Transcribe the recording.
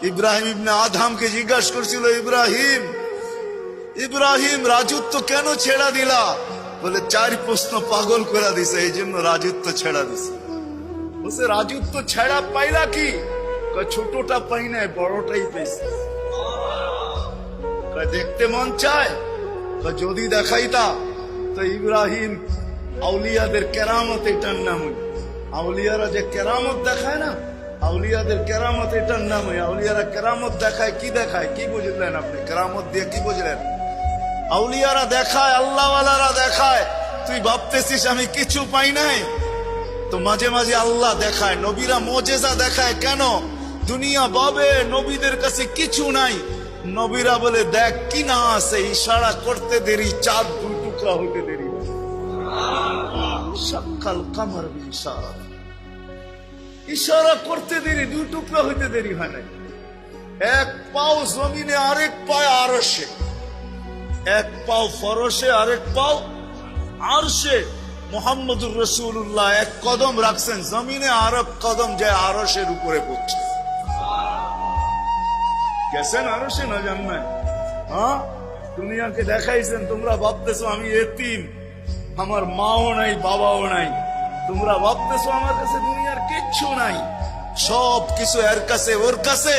ইব্রাহিম ইবনে আদহামকে জিজ্ঞাসা করছিল, ইব্রাহিম ইব্রাহিম রাজত্ব কেন ছেড়া দিলা? বলে 4 প্রশ্ন পাগল করে দিছে, এই জন্য রাজত্ব ছেড়া দিছে। বলছে রাজত্ব ছেড়া পাইলা কি? ছোটটা পাই নাই, বড়টাই পেয়েছে। দেখতে মন চায়, যদি দেখাইতা তো ইব্রাহিম আউলিয়াদের কেরামত, এটার নাম। আউলিয়ারা যে কেরামত দেখায় না, আউলিয়াদের কেরামত এটার নাম। আউলিয়ারা কেরামত দেখায়, কি দেখায়? কি বুঝলেন আপনি? কেরামত দিয়ে কি বুঝলেন? আউলিয়ারা দেখায়, আল্লাহওয়ালারা দেখায়। তুই ভাবতেছিস আমি কিছু পাই নাই, তো মাঝে মাঝে আল্লাহ দেখায়। নবীরা মোজেজা দেখায় কেন? দুনিয়া ভাবে নবীদের কাছে কিছু নাই, নবীরা বলে দেখ কি না আছে। ইশারা করতে দেরি, চাঁদ 2 টুকরা হইতে দেরি। শাক্কাল কামার ইশারা, ইশারা করতে দেরি, 2 টুকরা হইতে দেরি হয় না। এক পাও জমিনে, আরেক পায় আরশে। এক পাও ফরশে, আরেক পাও আরশে। মুহাম্মদুর রাসূলুল্লাহ 1 কদম রাখছেন জমিনে, আর 1 কদম যায় আরশের উপরে পড়ছে। গেছেন আরশে না জান্নাত? হ্যাঁ, দুনিয়াকে দেখাইছেন। তোমরা ভাবতেছো আমি এতিম, আমার মাও নাই বাবাও নাই। তোমরা ভাবতেছো আমার কাছে দুনিয়ার কিচ্ছু নাই, সব কিছু এর কাছে, ওর কাছে।